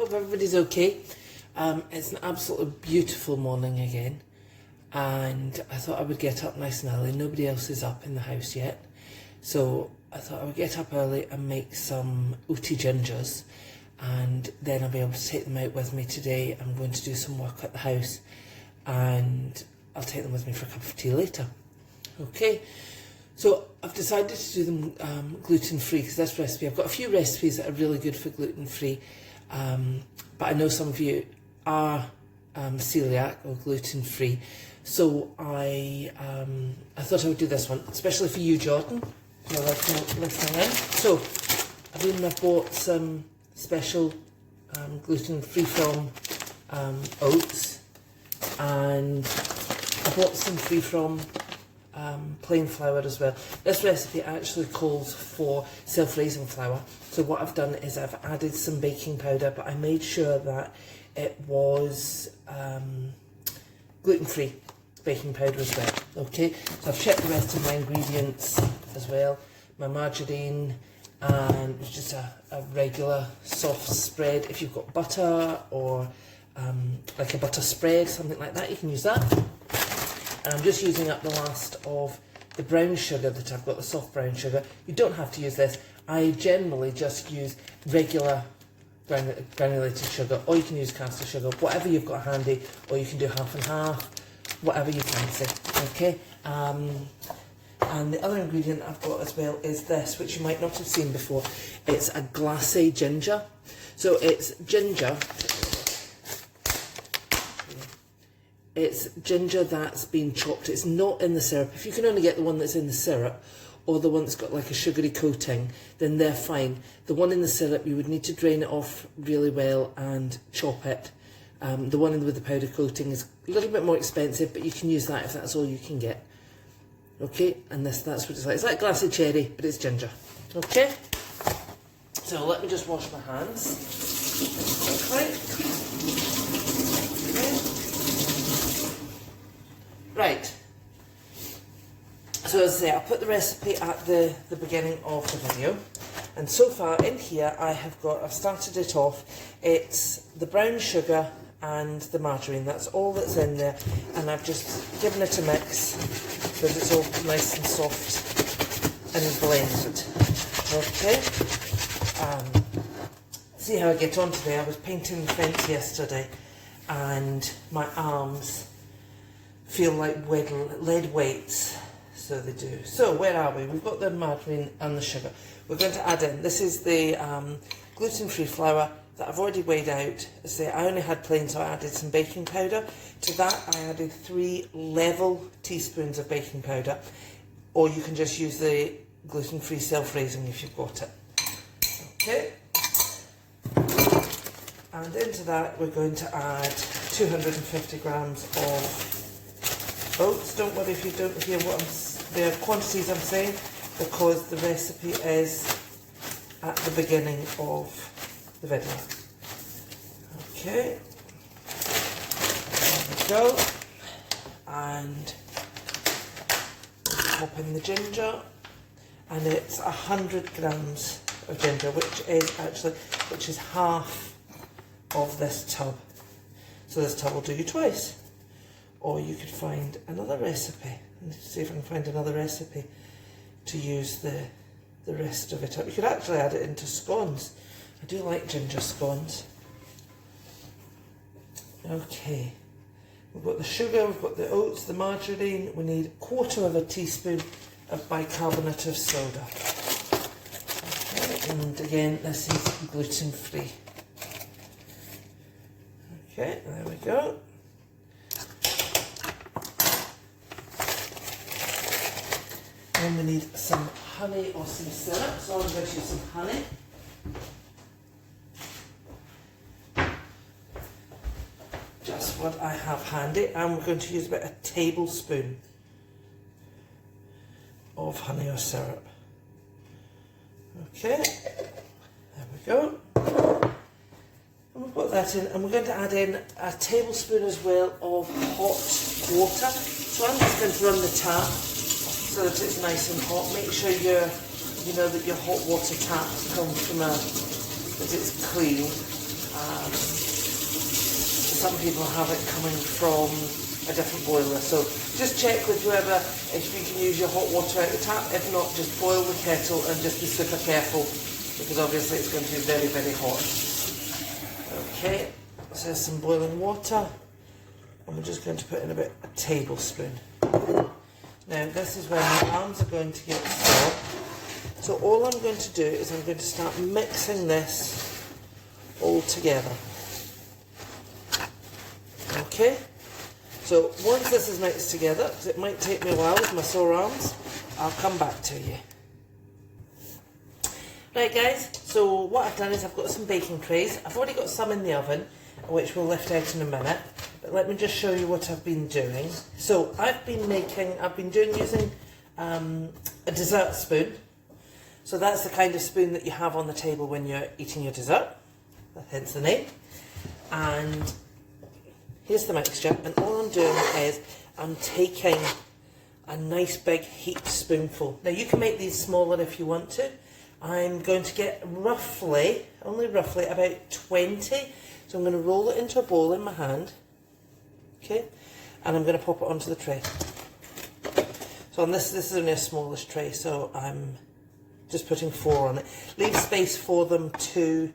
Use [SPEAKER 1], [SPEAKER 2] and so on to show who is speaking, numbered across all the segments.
[SPEAKER 1] Hope everybody's okay. It's an absolutely beautiful morning again, and I thought I would get up nice and early. Nobody else is up in the house yet, so I thought I would get up early and make some Oatie gingers, and then I'll be able to take them out with me today. I'm going to do some work at the house, and I'll take them with me for a cup of tea later. Okay, so I've decided to do them gluten-free because this recipe, I've got a few recipes that are really good for gluten-free, but I know some of you are celiac or gluten-free, so I thought I would do this one, especially for you, Jordan, if you're listening in. So I've bought some special gluten-free from oats, and I bought some free from plain flour as well. This recipe actually calls for self-raising flour, so what I've done is I've added some baking powder, but I made sure that it was gluten-free baking powder as well. Okay, so I've checked the rest of my ingredients as well. My margarine, and it's just a regular soft spread. If you've got butter or like a butter spread, something like that, you can use that. And I'm just using up the last of the brown sugar that I've got, the soft brown sugar. You don't have to use this. I generally just use regular granulated sugar, or you can use caster sugar, whatever you've got handy, or you can do half and half, whatever you fancy. Okay. And the other ingredient I've got as well is this, which you might not have seen before. It's a glacé ginger. So it's ginger. It's ginger that's been chopped. It's not in the syrup. If you can only get the one that's in the syrup, or the one that's got like a sugary coating, then they're fine. The one in the syrup, you would need to drain it off really well and chop it. The one with the powder coating is a little bit more expensive, but you can use that if that's all you can get. Okay, and that's what it's like. It's like glacé cherry, but it's ginger. Okay, so let me just wash my hands. Okay. Right, so as I say, I'll put the recipe at the beginning of the video, and so far in here I've started it off. It's the brown sugar and the margarine, that's all that's in there, and I've just given it a mix so that it's all nice and soft and blended. Okay, see how I get on today. I was painting the fence yesterday and my arms feel like lead weights, so they do. So where are we? We've got the margarine and the sugar. We're going to add in, this is the gluten-free flour that I've already weighed out. As I say, I only had plain, so I added some baking powder. To that I added 3 level teaspoons of baking powder, or you can just use the gluten-free self-raising if you've got it. Okay, and into that we're going to add 250 grams of oats. Don't worry if you don't hear the quantities I'm saying, because the recipe is at the beginning of the video. Okay, there we go, and pop in the ginger, and it's 100 grams of ginger, which is half of this tub. So this tub will do you twice. Or you could find another recipe. Let's see if I can find another recipe to use the rest of it up. You could actually add it into scones. I do like ginger scones. Okay, we've got the sugar, we've got the oats, the margarine. We need 1/4 teaspoon of bicarbonate of soda. Okay, and again, this is gluten-free. Okay, there we go. Then we need some honey or some syrup, so I'm going to use some honey. Just what I have handy, and we're going to use about 1 tablespoon of honey or syrup. Okay, there we go. And we'll put that in, and we're going to add in 1 tablespoon as well of hot water. So I'm just going to run the tap so that it's nice and hot. Make sure you know that your hot water tap comes from that it's clean. Some people have it coming from a different boiler, so just check with whoever if you can use your hot water out the tap. If not, just boil the kettle and just be super careful, because obviously it's going to be very, very hot. Okay, so there's some boiling water, and we're just going to put in about a tablespoon. Now this is where my arms are going to get sore. So all I'm going to do is I'm going to start mixing this all together. Okay, so once this is mixed together, because it might take me a while with my sore arms, I'll come back to you. Right guys, so what I've done is I've got some baking trays. I've already got some in the oven, which we'll lift out in a minute, but let me just show you what I've been doing. So I've been using a dessert spoon. So that's the kind of spoon that you have on the table when you're eating your dessert, hence the name. And here's the mixture, and all I'm doing is I'm taking a nice big heaped spoonful. Now you can make these smaller if you want to. I'm going to get roughly, only roughly, about 20. So I'm going to roll it into a bowl in my hand, okay, and I'm going to pop it onto the tray. So on this is only a smallish tray, so I'm just putting 4 on it. Leave space for them to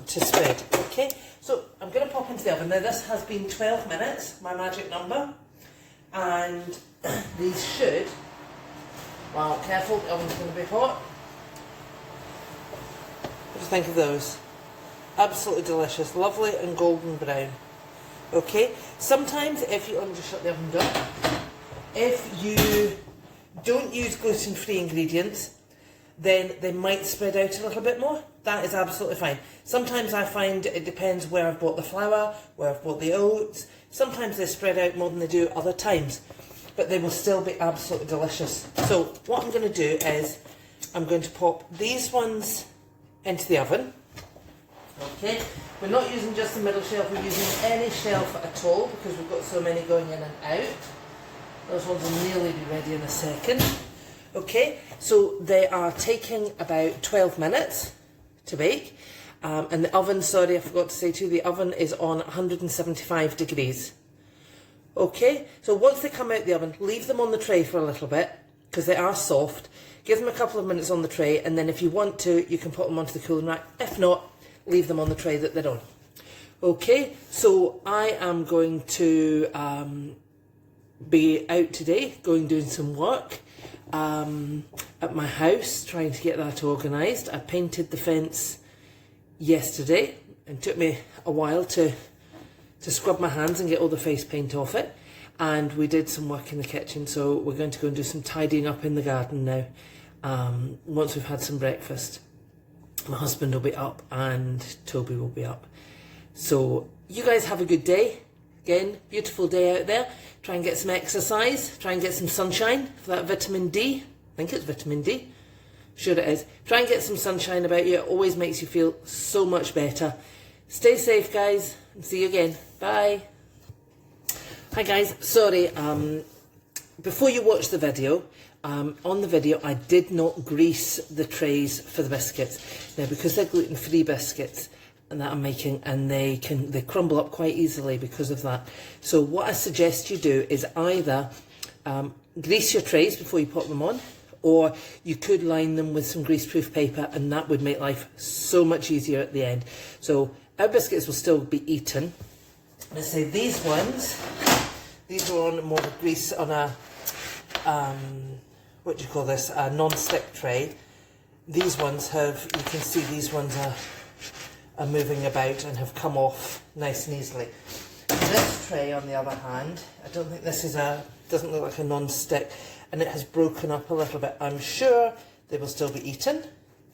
[SPEAKER 1] spread, okay. So I'm going to pop into the oven. Now this has been 12 minutes, my magic number, and these should, well, careful, the oven's going to be hot. What do you think of those? Absolutely delicious, lovely and golden brown. Okay, sometimes if you, let me just shut the oven door. If you don't use gluten-free ingredients, then they might spread out a little bit more. That is absolutely fine. Sometimes I find it depends where I've bought the flour, where I've bought the oats. Sometimes they spread out more than they do other times, but they will still be absolutely delicious. So what I'm going to do is I'm going to pop these ones into the oven. Okay, we're not using just the middle shelf, we're using any shelf at all because we've got so many going in and out. Those ones will nearly be ready in a second. Okay, so they are taking about 12 minutes to bake. And the oven, sorry, I forgot to say to you, the oven is on 175 degrees. Okay, so once they come out the oven, leave them on the tray for a little bit because they are soft. Give them a couple of minutes on the tray, and then if you want to, you can put them onto the cooling rack. If not, leave them on the tray that they're on. Okay, so I am going to be out today, doing some work at my house, trying to get that organised. I painted the fence yesterday, and it took me a while to scrub my hands and get all the face paint off it. And we did some work in the kitchen, so we're going to go and do some tidying up in the garden now. Once we've had some breakfast, my husband will be up and Toby will be up. So you guys have a good day. Again, beautiful day out there. Try and get some exercise. Try and get some sunshine for that vitamin D. I think it's vitamin D. Sure it is. Try and get some sunshine about you. It always makes you feel so much better. Stay safe, guys, and see you again. Bye. Hi guys, sorry, before you watch the video, on the video I did not grease the trays for the biscuits. Now because they're gluten-free biscuits and that I'm making, and they crumble up quite easily because of that. So what I suggest you do is either grease your trays before you put them on, or you could line them with some greaseproof paper, and that would make life so much easier at the end. So our biscuits will still be eaten. Let's say these ones, these are on more of a grease, on a, what do you call this, a non-stick tray. These ones have, you can see these ones are moving about and have come off nice and easily. This tray on the other hand, I don't think this is doesn't look like a non-stick, and it has broken up a little bit. I'm sure they will still be eaten.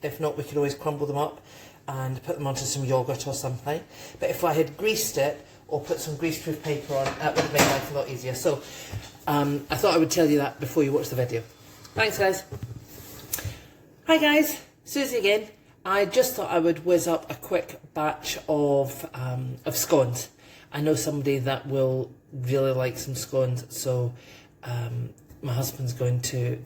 [SPEAKER 1] If not, we could always crumble them up and put them onto some yogurt or something. But if I had greased it or put some greaseproof paper on, that would have made life a lot easier. So I thought I would tell you that before you watch the video. Thanks guys. Hi guys, Susie again. I just thought I would whiz up a quick batch of scones. I know somebody that will really like some scones, so my husband's going to